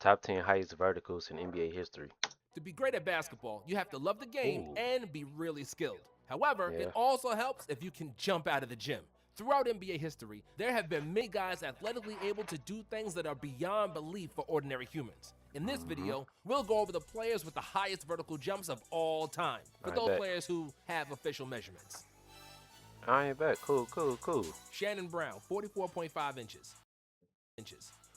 Top 10 highest verticals in NBA history. To be great at basketball, you have to love the game Ooh, and be really skilled. However, it yeah. also helps if you can jump out of the gym. Throughout NBA history, there have been many guys athletically able to do things that are beyond belief for ordinary humans. In this Hmm. video, we'll go over the players with the highest vertical jumps of all time, for I those bet. players who have official measurements. I ain't bet. Cool, cool, cool. Shannon Brown, 44.5 inches.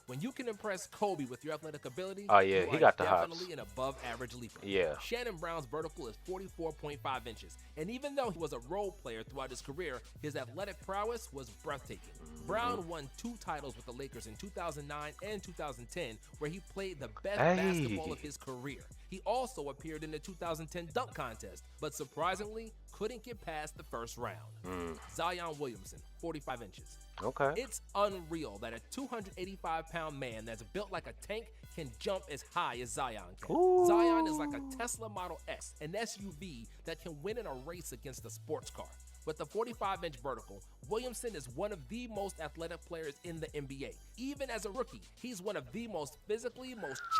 When you can impress Kobe with your athletic ability, Oh yeah, you he are got the hops. definitely an above average leaper. Yeah. Shannon Brown's vertical is 44.5 inches, and even though he was a role player throughout his career, his athletic prowess was breathtaking. Hmm. Brown won 2 titles with the Lakers in 2009 and 2010, where he played the best basketball Hey. of his career. He also appeared in the 2010 dunk contest, but surprisingly couldn't get past the first round. Mm. Zion Williamson, 45 inches. Okay. It's unreal that a 285-pound man that's built like a tank can jump as high as Zion can. Ooh. Zion is like a Tesla Model S, an SUV that can win in a race against a sports car. With the 45-inch vertical, Williamson is one of the most athletic players in the NBA. Even as a rookie, he's one of the most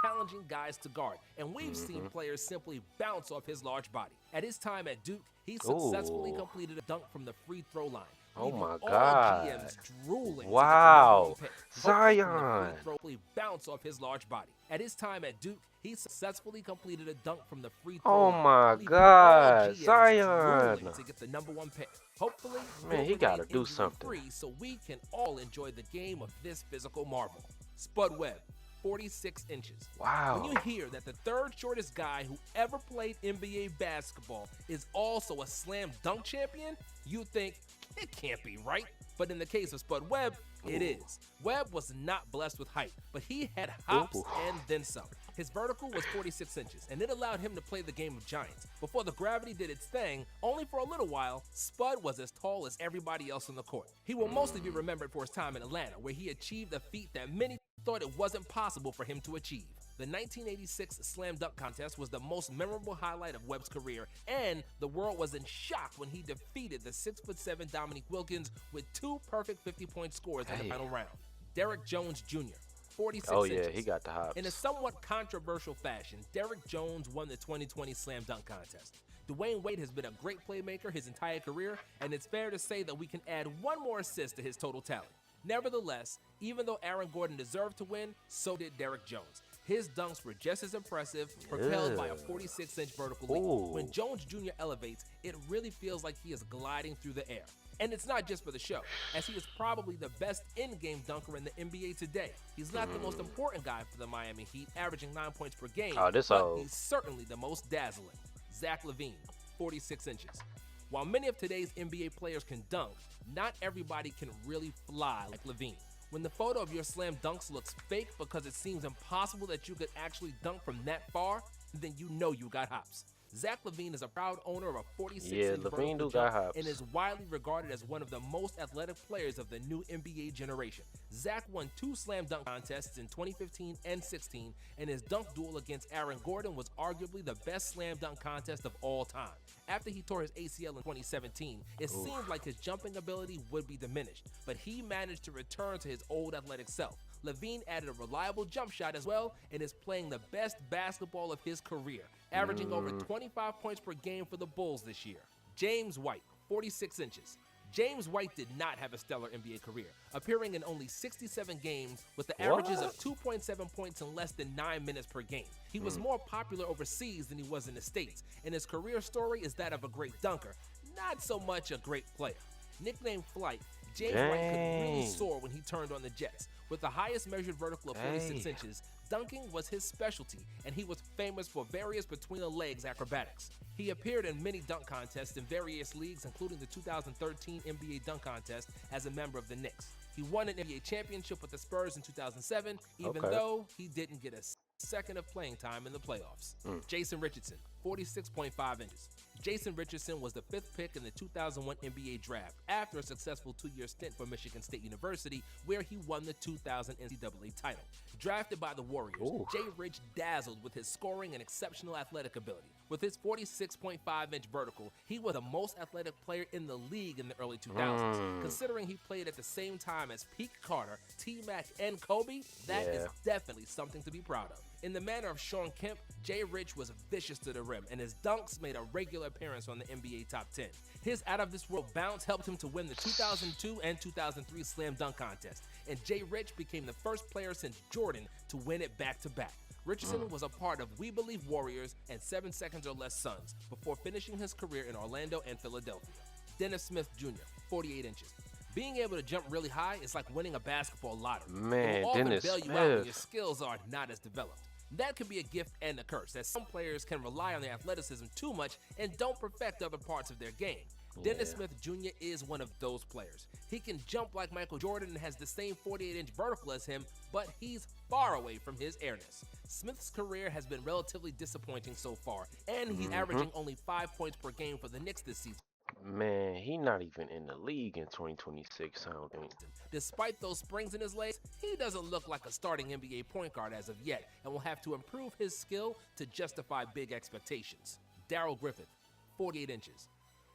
challenging guys to guard, and we've seen Hmm. players simply bounce off his large body. At his time at Duke, he successfully Ooh. completed a dunk from the free throw line, Oh leaving my all God. GMs drooling Wow. to get the number 1 pick. Hopefully from the Zion. free throw bounce off his large body. At his time at Duke, he successfully completed a dunk from the free throw Oh line, my leaving all God. GMs Zion. drooling to get the number 1 pick. Hopefully, Man, he'll he remain gotta do something. injury-free so we can all enjoy the game of this physical marvel. Spud Webb, 46 inches. When Wow. you hear that the third shortest guy who ever played NBA basketball is also a slam dunk champion, you think, it can't be right. But in the case of Spud Webb, it Ooh. is. Webb was not blessed with height, but he had hops Ooh. and then some. His vertical was 46 inches, and it allowed him to play the game of giants. Before the gravity did its thing, only for a little while, Spud was as tall as everybody else on the court. He will mostly be remembered for his time in Atlanta, where he achieved a feat that many thought it wasn't possible for him to achieve. The 1986 Slam Dunk Contest was the most memorable highlight of Webb's career, and the world was in shock when he defeated the 6'7" Dominique Wilkins with 2 perfect 50-point scores in the Hey. final round. Derrick Jones Jr., 46 Oh yeah, inches. he got the hops. In a somewhat controversial fashion, Derrick Jones won the 2020 Slam Dunk Contest. Dwayne Wade has been a great playmaker his entire career, and it's fair to say that we can add one more assist to his total tally. Nevertheless, even though Aaron Gordon deserved to win, so did Derrick Jones. His dunks were just as impressive, propelled by a 46-inch vertical leap. Ooh. When Jones Jr. elevates, it really feels like he is gliding through the air. And it's not just for the show, as he is probably the best in-game dunker in the NBA today. He's not the most important guy for the Miami Heat, averaging 9 points per game, Oh, this but old. he's certainly the most dazzling. Zach LaVine, 46 inches. While many of today's NBA players can dunk, not everybody can really fly like LaVine. When the photo of your slam dunks looks fake because it seems impossible that you could actually dunk from that far, then you know you got hops. Zach LaVine is a proud owner of a 46-inch Yeah, LaVine do got hops. and is widely regarded as one of the most athletic players of the new NBA generation. Zach won 2 slam dunk contests in 2015 and 16, and his dunk duel against Aaron Gordon was arguably the best slam dunk contest of all time. After he tore his ACL in 2017, it seemed like his jumping ability would be diminished, but he managed to return to his old athletic self. LaVine added a reliable jump shot as well and is playing the best basketball of his career, averaging over 25 points per game for the Bulls this year. James White, 46 inches. James White did not have a stellar NBA career, appearing in only 67 games with the averages of 2.7 points in less than 9 minutes per game. He was more popular overseas than he was in the States, and his career story is that of a great dunker, not so much a great player. Nicknamed Flight, James White could really Dang. soar when he turned on the Jets. With the highest measured vertical of 46 Hey. inches, dunking was his specialty, and he was famous for various between-the-legs acrobatics. He appeared in many dunk contests in various leagues, including the 2013 NBA Dunk Contest as a member of the Knicks. He won an NBA championship with the Spurs in 2007, even Okay. though he didn't get a second of playing time in the playoffs. Jason Richardson, 46.5 inches. Jason Richardson was the 5th pick in the 2001 NBA draft after a successful 2-year stint for Michigan State University, where he won the 2000 NCAA title. Drafted by the Warriors Warriors, Ooh. Jay Rich dazzled with his scoring and exceptional athletic ability. With his 46.5-inch vertical, he was the most athletic player in the league in the early 2000s. Considering he played at the same time as peak Carter, T-Mac, and Kobe, that is Yeah. definitely something to be proud of. In the manner of Shawn Kemp, Jay Rich was vicious to the rim, and his dunks made a regular appearance on the NBA Top 10. His out-of-this-world bounce helped him to win the 2002 and 2003 Slam Dunk Contest, and Jay Rich became the first player since Jordan to win it back-to-back. Richardson was a part of We Believe Warriors and 7 Seconds or Less Suns before finishing his career in Orlando and Philadelphia. Dennis Smith Jr., 48 inches. Being able to jump really high is like winning a basketball lottery. Man, It will often Dennis bail you out when Smith. your skills are not as developed. That can be a gift and a curse, as some players can rely on their athleticism too much and don't perfect other parts of their game. Dennis Yeah. Smith Jr. is one of those players. He can jump like Michael Jordan and has the same 48-inch vertical as him, but he's far away from his airness. Smith's career has been relatively disappointing so far, and he's averaging only 5 points per game for the Knicks this season. Man, he not even in the league in 2026, I don't think. Despite those springs in his legs, he doesn't look like a starting NBA point guard as of yet, and will have to improve his skill to justify big expectations. Darrell Griffith, 48 inches.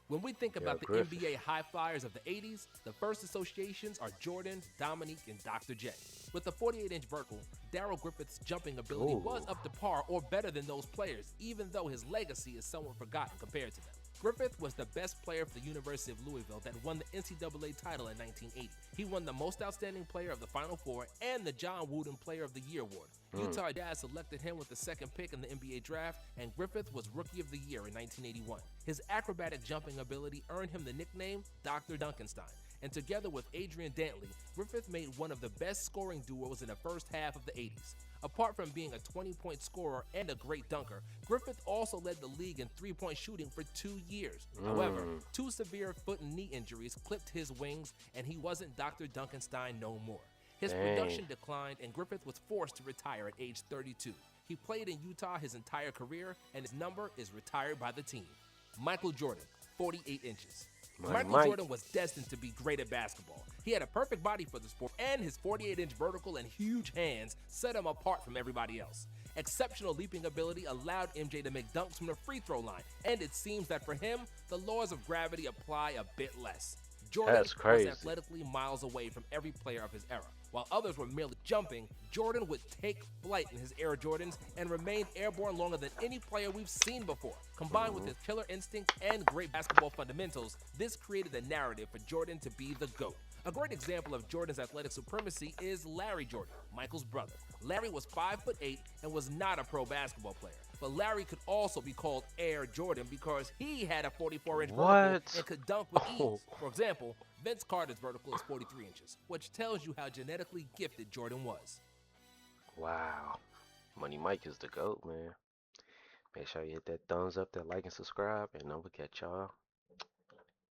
When we think about the Griffith. NBA high flyers of the 80s, the first associations are Jordan, Dominique, and Dr. J. With the 48-inch vertical, Darrell Griffith's jumping ability was up to par or better than those players, even though his legacy is somewhat forgotten compared to them. Griffith was the best player for the University of Louisville that won the NCAA title in 1980. He won the Most Outstanding Player of the Final Four and the John Wooden Player of the Year award. Utah Jazz selected him with the second pick in the NBA draft, and Griffith was Rookie of the Year in 1981. His acrobatic jumping ability earned him the nickname Dr. Duncanstein, and together with Adrian Dantley, Griffith made one of the best scoring duos in the first half of the 80s. Apart from being a 20-point scorer and a great dunker, Griffith also led the league in three-point shooting for 2 years. However, 2 severe foot and knee injuries clipped his wings, and he wasn't Dr. Duncanstein no more. His production declined, and Griffith was forced to retire at age 32. He played in Utah his entire career, and his number is retired by the team. Michael Jordan, 48 inches. Michael Jordan was destined to be great at basketball. He had a perfect body for the sport, and his 48-inch vertical and huge hands set him apart from everybody else. Exceptional leaping ability allowed MJ to make dunks from the free throw line, and it seems that for him, the laws of gravity apply a bit less. Jordan That's crazy. was athletically miles away from every player of his era. While others were merely jumping, Jordan would take flight in his Air Jordans and remained airborne longer than any player we've seen before. Combined with his killer instinct and great basketball fundamentals, this created a narrative for Jordan to be the GOAT. A great example of Jordan's athletic supremacy is Larry Jordan, Michael's brother. Larry was 5'8" and was not a pro basketball player. But Larry could also be called Air Jordan because he had a 44-inch vertical and could dunk with ease. For example, Vince Carter's vertical is 43 inches, which tells you how genetically gifted Jordan was. Wow. Money Mike is the GOAT, man. Make sure you hit that thumbs up, that like, and subscribe, and don't forget, y'all.